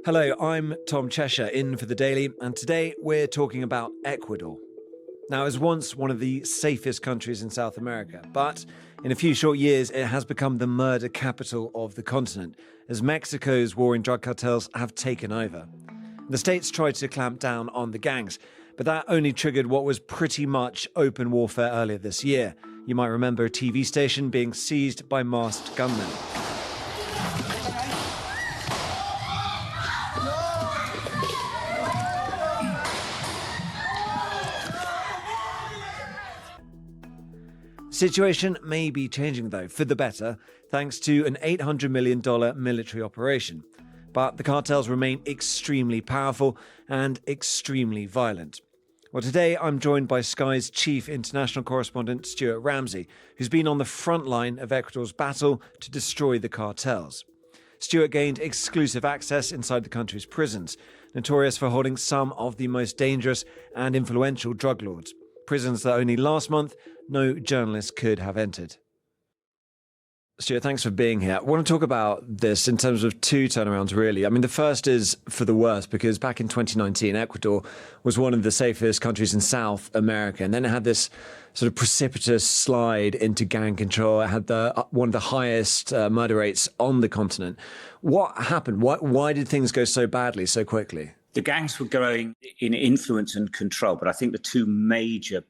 Hello, I'm Tom Cheshire, in for The Daily, and today we're talking about Ecuador. Now, it was once one of the safest countries in South America, but in a few short years it has become the murder capital of the continent, as Mexico's warring drug cartels have taken over. The states tried to clamp down on the gangs, but that only triggered what was pretty much open warfare earlier this year. You might remember a TV station being seized by masked gunmen. Situation may be changing, though, for the better, thanks to an $800 million military operation. But the cartels remain extremely powerful and extremely violent. Well, today I'm joined by Sky's chief international correspondent, Stuart Ramsay, who's been on the front line of Ecuador's battle to destroy the cartels. Stuart gained exclusive access inside the country's prisons, notorious for holding some of the most dangerous and influential drug lords. Prisons that only last month no journalist could have entered. Stuart, thanks for being here. I want to talk about this in terms of two turnarounds, really. I mean, the first is for the worst, because back in 2019, Ecuador was one of the safest countries in South America, and then it had this sort of precipitous slide into gang control. It had one of the highest murder rates on the continent. What happened? Why did things go so badly so quickly? The gangs were growing in influence and control, but I think the two major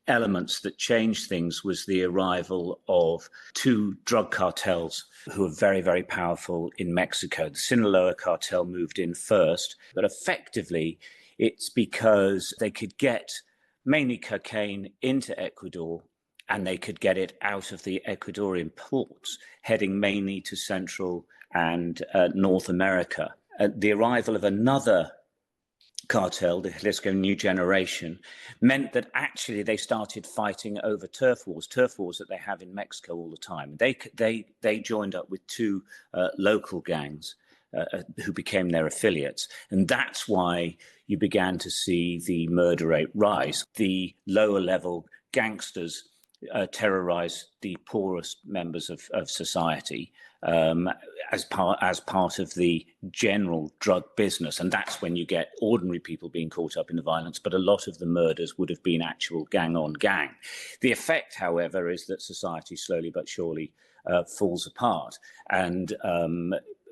elements that changed things was the arrival of two drug cartels who are very, very powerful in Mexico. The Sinaloa cartel moved in first, but effectively it's because they could get mainly cocaine into Ecuador and they could get it out of the Ecuadorian ports, heading mainly to Central and North America. The arrival of another cartel, the Jalisco New Generation, meant that actually they started fighting over turf wars that they have in Mexico all the time. They joined up with two local gangs who became their affiliates. And that's why you began to see the murder rate rise. The lower level gangsters terrorize the poorest members of society as part of the general drug business. And that's when you get ordinary people being caught up in the violence. But a lot of the murders would have been actual gang on gang. The effect, however, is that society slowly but surely falls apart. And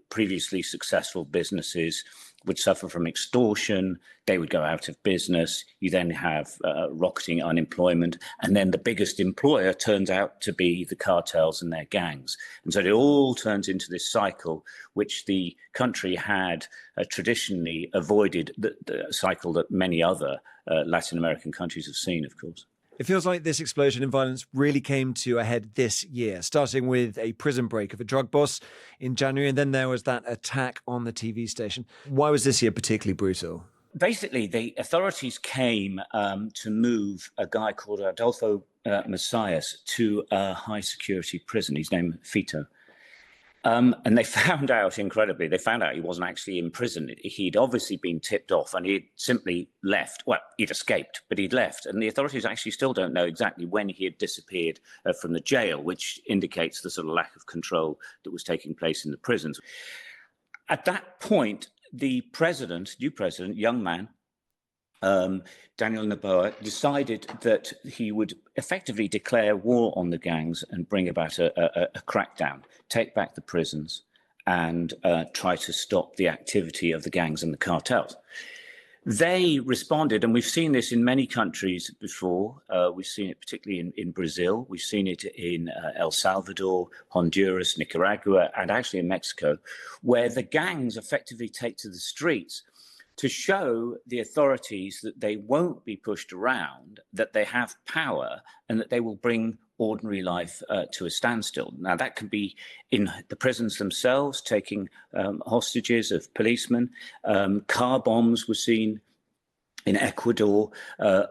previously successful businesses would suffer from extortion, they would go out of business, you then have rocketing unemployment, and then the biggest employer turns out to be the cartels and their gangs. And so it all turns into this cycle, which the country had traditionally avoided, the cycle that many other Latin American countries have seen, of course. It feels like this explosion in violence really came to a head this year, starting with a prison break of a drug boss in January, and then there was that attack on the TV station. Why was this year particularly brutal? Basically, the authorities came to move a guy called Adolfo Messias to a high-security prison. His name is Fito. And they found out he wasn't actually in prison. He'd obviously been tipped off and he'd simply left. Well, he'd escaped, but he'd left. And the authorities actually still don't know exactly when he had disappeared from the jail, which indicates the sort of lack of control that was taking place in the prisons. At that point, the new president, young man, Daniel Noboa, decided that he would effectively declare war on the gangs and bring about a crackdown, take back the prisons and try to stop the activity of the gangs and the cartels. They responded, and we've seen this in many countries before. We've seen it particularly in Brazil. We've seen it in El Salvador, Honduras, Nicaragua, and actually in Mexico, where the gangs effectively take to the streets to show the authorities that they won't be pushed around, that they have power, and that they will bring ordinary life to a standstill. Now, that can be in the prisons themselves, taking hostages of policemen. Car bombs were seen in Ecuador.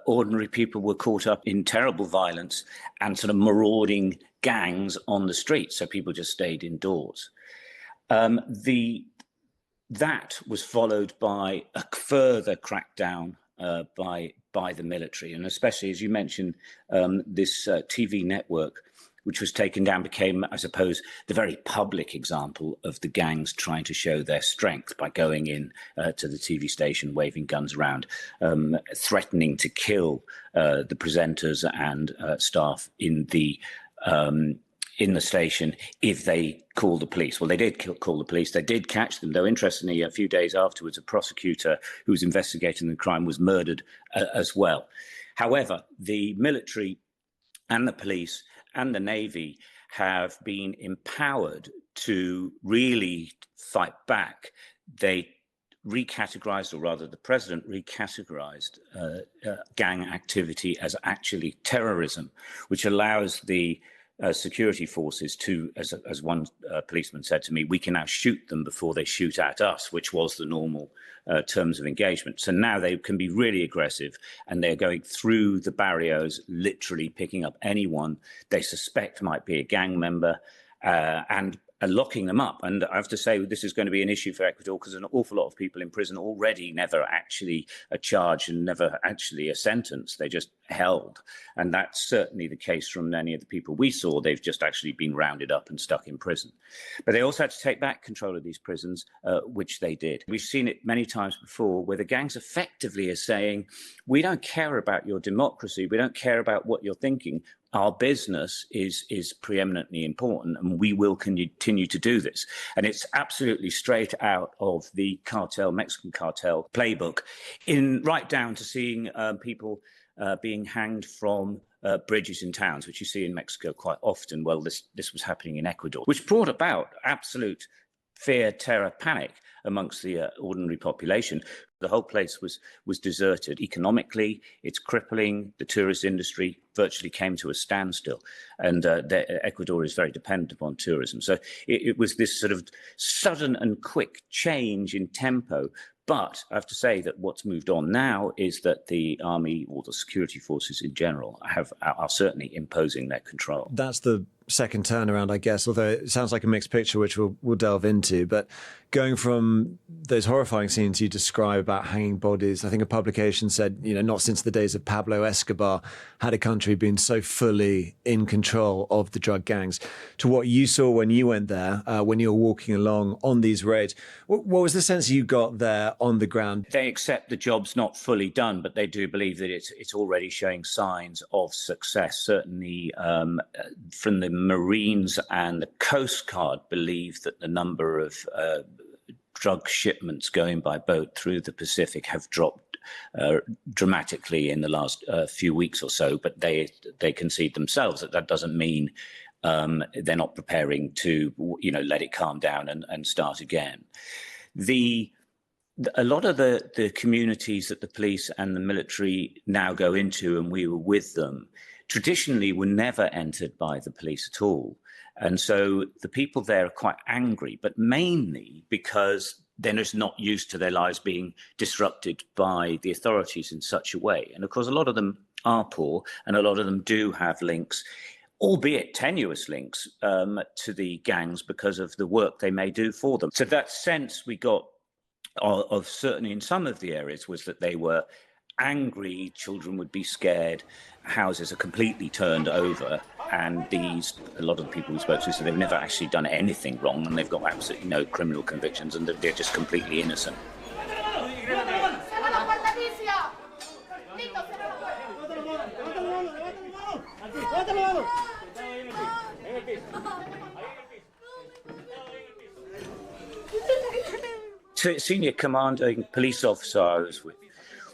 Ordinary people were caught up in terrible violence and sort of marauding gangs on the streets, so people just stayed indoors. That was followed by a further crackdown by the military, and especially, as you mentioned, this TV network which was taken down, became, I suppose, the very public example of the gangs trying to show their strength by going in to the TV station, waving guns around, threatening to kill the presenters and staff in the station if they called the police. Well, they did call the police. They did catch them, though interestingly, a few days afterwards, a prosecutor who was investigating the crime was murdered as well. However, the military and the police and the Navy have been empowered to really fight back. They recategorized, or rather the president recategorized gang activity as actually terrorism, which allows the security forces to, as one policeman said to me, we can now shoot them before they shoot at us, which was the normal terms of engagement. So now they can be really aggressive, and they're going through the barrios, literally picking up anyone they suspect might be a gang member and locking them up. And I have to say, this is going to be an issue for Ecuador, because an awful lot of people in prison already never actually are charged and never actually are sentenced. They're just held. And that's certainly the case from many of the people we saw. They've just actually been rounded up and stuck in prison. But they also had to take back control of these prisons, which they did. We've seen it many times before, where the gangs effectively are saying, we don't care about your democracy. We don't care about what you're thinking. Our business is preeminently important, and we will continue to do this. And it's absolutely straight out of the cartel, Mexican cartel playbook, right down to seeing people being hanged from bridges in towns, which you see in Mexico quite often. Well, this was happening in Ecuador, which brought about absolute fear, terror, panic amongst the ordinary population. The whole place was deserted. Economically, it's crippling. The tourist industry virtually came to a standstill. And Ecuador is very dependent upon tourism. So it was this sort of sudden and quick change in tempo. But I have to say that what's moved on now is that the army, or the security forces in general, are certainly imposing their control. That's the second turnaround, I guess, although it sounds like a mixed picture, which we'll delve into. But going from those horrifying scenes you describe about hanging bodies, I think a publication said, not since the days of Pablo Escobar had a country been so fully in control of the drug gangs, to what you saw when you went there, when you were walking along on these raids. What was the sense you got there on the ground? They accept the job's not fully done, but they do believe that it's already showing signs of success. Certainly from the Marines and the Coast Guard believe that the number of drug shipments going by boat through the Pacific have dropped dramatically in the last few weeks or so, but they concede themselves that doesn't mean they're not preparing to let it calm down and start again. A lot of the communities that the police and the military now go into, and we were with them, traditionally were never entered by the police at all. And so the people there are quite angry, but mainly because they're just not used to their lives being disrupted by the authorities in such a way. And of course, a lot of them are poor, and a lot of them do have links, albeit tenuous links, to the gangs because of the work they may do for them. So that sense we got of certainly in some of the areas was that they were angry, children would be scared, houses are completely turned over, and a lot of the people we spoke to said they've never actually done anything wrong, and they've got absolutely no criminal convictions, and they're just completely innocent. Senior commanding police officer I was with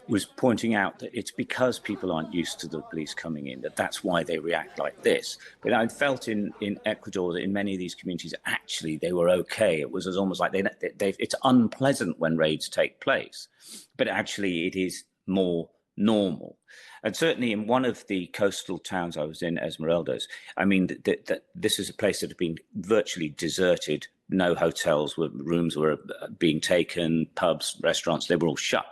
was pointing out that it's because people aren't used to the police coming in, that's why they react like this. But I felt in Ecuador that in many of these communities, actually, they were okay. It was almost like it's unpleasant when raids take place, but actually it is more normal. And certainly in one of the coastal towns I was in, Esmeraldas, I mean, this is a place that had been virtually deserted. No hotels, rooms were being taken, pubs, restaurants, they were all shut.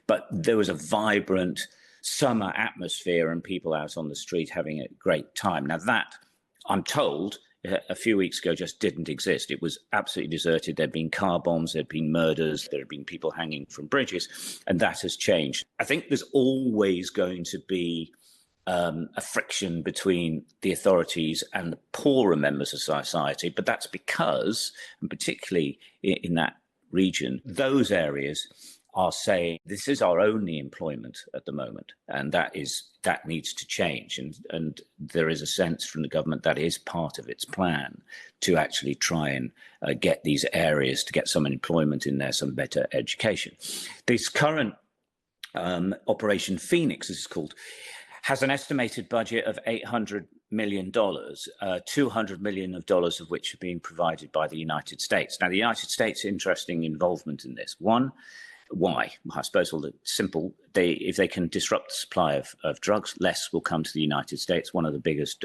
But there was a vibrant summer atmosphere and people out on the street having a great time. Now that, I'm told, a few weeks ago just didn't exist. It was absolutely deserted. There'd been car bombs, there'd been murders, there had been people hanging from bridges, and that has changed. I think there's always going to be a friction between the authorities and the poorer members of society. But that's because, and particularly in that region, those areas are saying this is our only employment at the moment, and that needs to change. And there is a sense from the government that is part of its plan to actually try and get these areas to get some employment in there, some better education. This current Operation Phoenix, as it's called, has an estimated budget of $800 million, $200 million of which are being provided by the United States. Now, the United States' interesting involvement in this. One, why? I suppose simple. If they can disrupt the supply of drugs, less will come to the United States, one of the biggest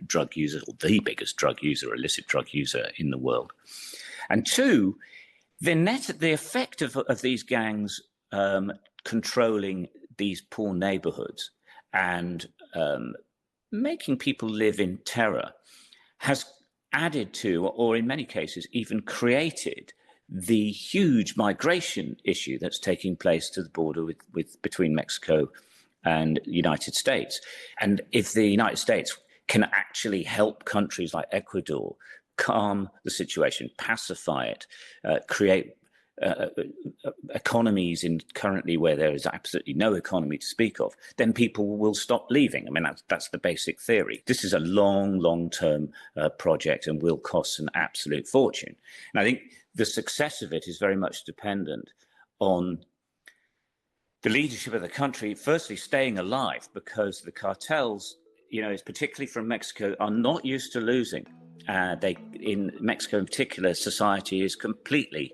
drug users, or the biggest drug user, illicit drug user in the world. And two, the effect of these gangs controlling these poor neighborhoods and making people live in terror has added to, or in many cases even created, the huge migration issue that's taking place to the border between Mexico and the United States. And if the United States can actually help countries like Ecuador calm the situation, pacify it, create economies in currently where there is absolutely no economy to speak of, then people will stop leaving. I mean, that's the basic theory. This is a long-term project and will cost an absolute fortune. And I think the success of it is very much dependent on the leadership of the country, firstly, staying alive, because the cartels, particularly from Mexico, are not used to losing. In Mexico in particular, society is completely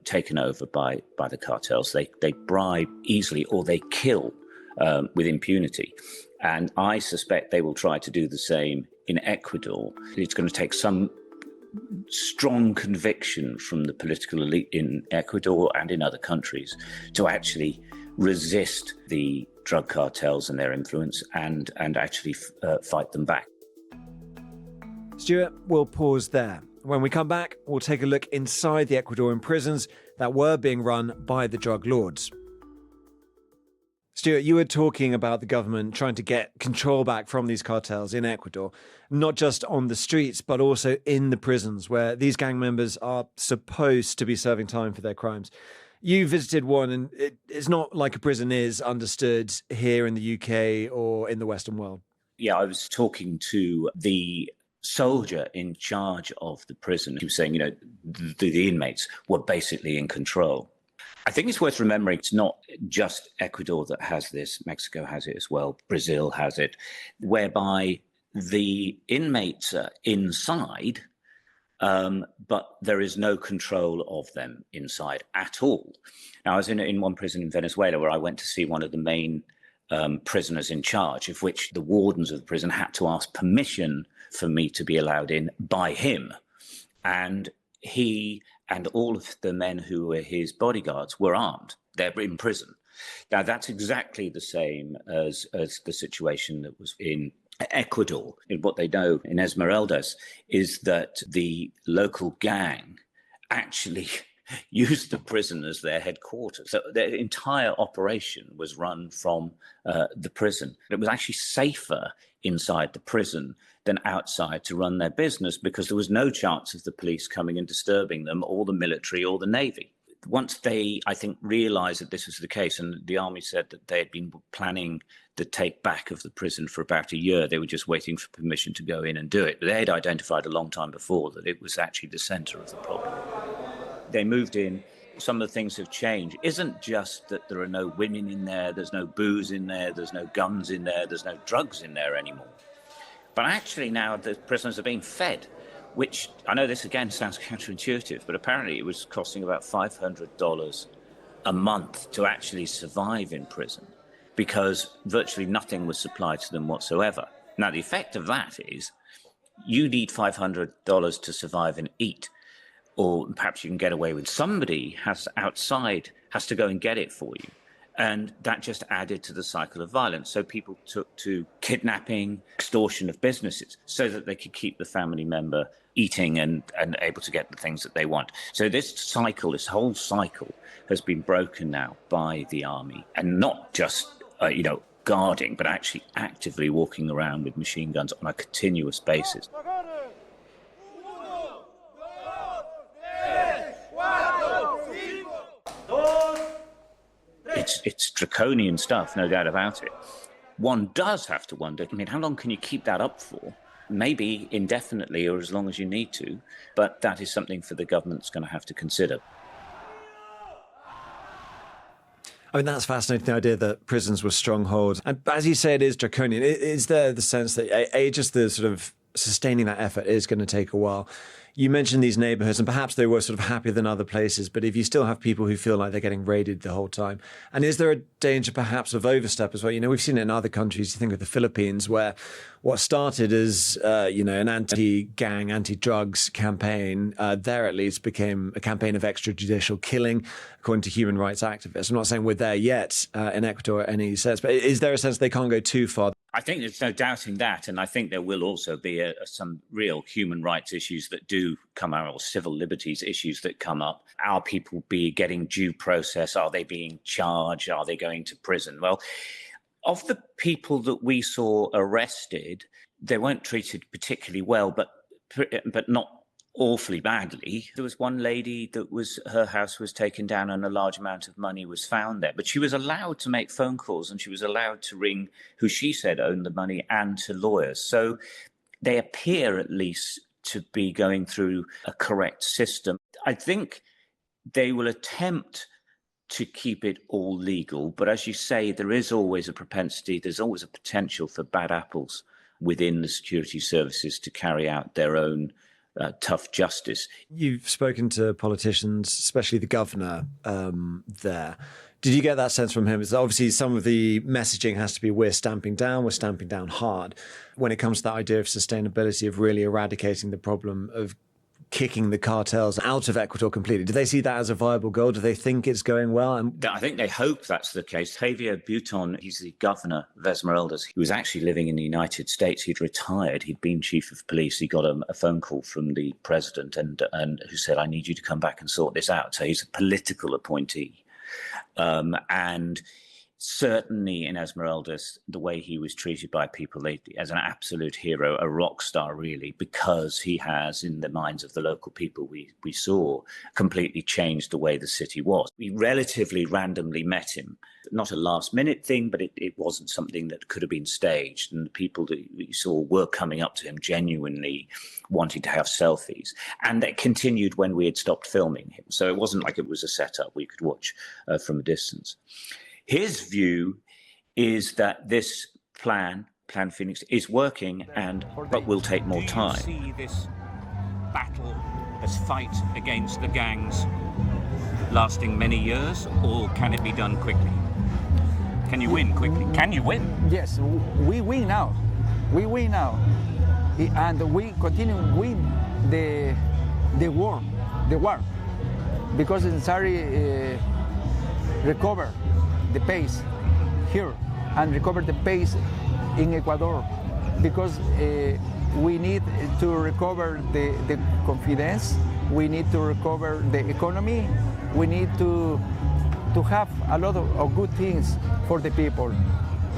taken over by the cartels. They bribe easily, or they kill with impunity. And I suspect they will try to do the same in Ecuador. It's going to take some strong conviction from the political elite in Ecuador and in other countries to actually resist the drug cartels and their influence and actually fight them back. Stuart, we'll pause there. When we come back, we'll take a look inside the Ecuadorian prisons that were being run by the drug lords. Stuart, you were talking about the government trying to get control back from these cartels in Ecuador, not just on the streets, but also in the prisons where these gang members are supposed to be serving time for their crimes. You visited one, and it's not like a prison is understood here in the UK or in the Western world. Yeah, I was talking to the soldier in charge of the prison who was saying, the inmates were basically in control. I think it's worth remembering it's not just Ecuador that has this. Mexico has it as well. Brazil has it, whereby the inmates are inside, but there is no control of them inside at all. Now, I was in one prison in Venezuela where I went to see one of the main prisoners in charge, of which the wardens of the prison had to ask permission for me to be allowed in by him. And he and all of the men who were his bodyguards were armed. They're in prison. Now, that's exactly the same as the situation that was in Ecuador. And what they know in Esmeraldas is that the local gang actually used the prison as their headquarters. So their entire operation was run from the prison. It was actually safer inside the prison than outside to run their business, because there was no chance of the police coming and disturbing them, or the military or the navy. Once they, I think, realized that this was the case, and the army said that they had been planning the take back of the prison for about a year, they were just waiting for permission to go in and do it. But they had identified a long time before that it was actually the center of the problem. They moved in. Some of the things have changed. It isn't just that there are no women in there, there's no booze in there, there's no guns in there, there's no drugs in there anymore. But actually now the prisoners are being fed, which I know this again sounds counterintuitive, but apparently it was costing about $500 a month to actually survive in prison, because virtually nothing was supplied to them whatsoever. Now, the effect of that is you need $500 to survive and eat. Or perhaps you can get away with somebody has to go and get it for you. And that just added to the cycle of violence. So people took to kidnapping, extortion of businesses, so that they could keep the family member eating and able to get the things that they want. So this whole cycle has been broken now by the army, and not just, guarding, but actually actively walking around with machine guns on a continuous basis. It's draconian stuff, no doubt about it. One does have to wonder, I mean, how long can you keep that up for? Maybe indefinitely or as long as you need to, but that is something for the government's going to have to consider. I mean, that's fascinating, the idea that prisons were strongholds. And as you say, it is draconian. Is there the sense that, just the sort of sustaining that effort is going to take a while? You mentioned these neighborhoods, and perhaps they were sort of happier than other places, but if you still have people who feel like they're getting raided the whole time, and is there a danger perhaps of overstep as well? You know, we've seen it in other countries. You think of the Philippines, where what started as, an anti-gang, anti-drugs campaign, there at least became a campaign of extrajudicial killing, according to human rights activists. I'm not saying we're there yet in Ecuador in any sense, but is there a sense they can't go too far? I think there's no doubting that. And I think there will also be some real human rights issues that do come out, or civil liberties issues that come up. Are people getting due process? Are they being charged? Are they going to prison? Well, of the people that we saw arrested, they weren't treated particularly well, but not awfully badly. There was one lady her house was taken down and a large amount of money was found there, but she was allowed to make phone calls and she was allowed to ring who she said owned the money and to lawyers. So they appear at least to be going through a correct system. I think they will attempt to keep it all legal, but as you say, there is always a propensity, there's always a potential for bad apples within the security services to carry out their own tough justice. You've spoken to politicians, especially the governor there. Did you get that sense from him? It's obviously some of the messaging has to be we're stamping down hard. When it comes to that idea of sustainability, of really eradicating the problem of kicking the cartels out of Ecuador completely. Do they see that as a viable goal? Do they think it's going well? I think they hope that's the case. Javier Beaumont, he's the governor of Esmeraldas. He was actually living in the United States. He'd retired. He'd been chief of police. He got a phone call from the president and who said, I need you to come back and sort this out. So he's a political appointee. And certainly in Esmeraldas, the way he was treated by people as an absolute hero, a rock star, really, because he has, in the minds of the local people we saw, completely changed the way the city was. We relatively randomly met him. Not a last minute thing, but it wasn't something that could have been staged. And the people that we saw were coming up to him genuinely wanting to have selfies. And that continued when we had stopped filming him. So it wasn't like it was a setup we could watch from a distance. His view is that this plan Phoenix, is working, but will take more time. Do you see this battle as fight against the gangs lasting many years, or can it be done quickly? Can you win quickly? Can you win? Yes, we win now. We win now. And we continue win the war. Because it's necessary recover the pace here and recover the pace in Ecuador, because we need to recover the confidence, we need to recover the economy, we need to have a lot of good things for the people.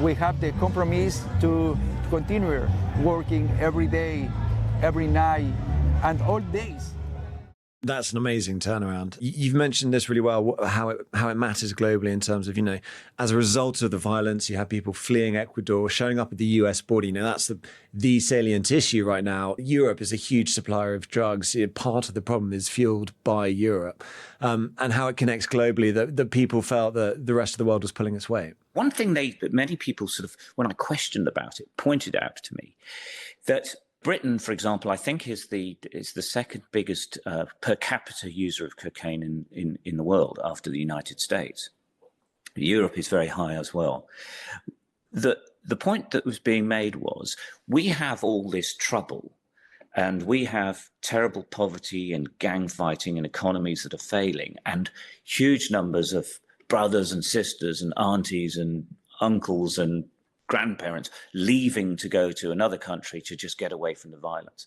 We have the compromise to continue working every day, every night, and all days. That's an amazing turnaround. You've mentioned this really well, how it matters globally in terms of, as a result of the violence, you have people fleeing Ecuador, showing up at the US border. That's the salient issue right now. Europe is a huge supplier of drugs. Part of the problem is fueled by Europe, and how it connects globally, that people felt that the rest of the world was pulling its weight. One thing that many people sort of, when I questioned about it, pointed out to me that Britain, for example, I think is the second biggest per capita user of cocaine in the world after the United States. Europe is very high as well. The point that was being made was, we have all this trouble and we have terrible poverty and gang fighting and economies that are failing and huge numbers of brothers and sisters and aunties and uncles and grandparents leaving to go to another country to just get away from the violence.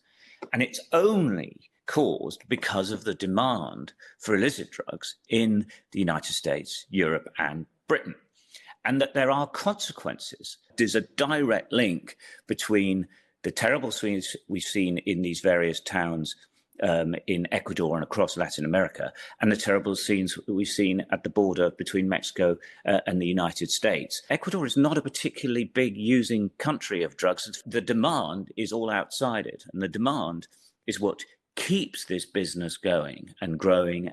And it's only caused because of the demand for illicit drugs in the United States, Europe, and Britain. and that there are consequences. There's a direct link between the terrible scenes we've seen in these various towns in Ecuador and across Latin America, and the terrible scenes we've seen at the border between Mexico and the United States. Ecuador is not a particularly big using country of drugs. The demand is all outside it, and the demand is what keeps this business going and growing,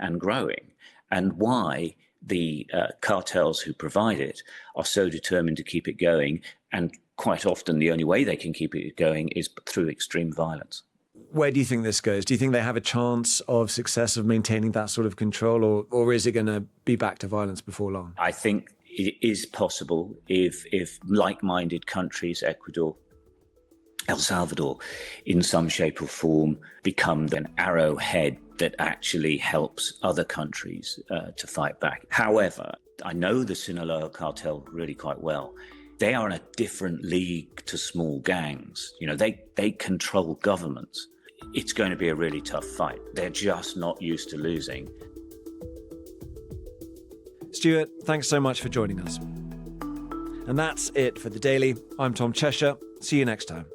and why the cartels who provide it are so determined to keep it going. And quite often the only way they can keep it going is through extreme violence. Where do you think this goes? Do you think they have a chance of success of maintaining that sort of control, or is it going to be back to violence before long? I think it is possible if like-minded countries, Ecuador, El Salvador, in some shape or form, become an arrowhead that actually helps other countries to fight back. However, I know the Sinaloa cartel really quite well. They are in a different league to small gangs. You know, they control governments. It's going to be a really tough fight. They're just not used to losing. Stuart, thanks so much for joining us. And that's it for The Daily. I'm Tom Cheshire. See you next time.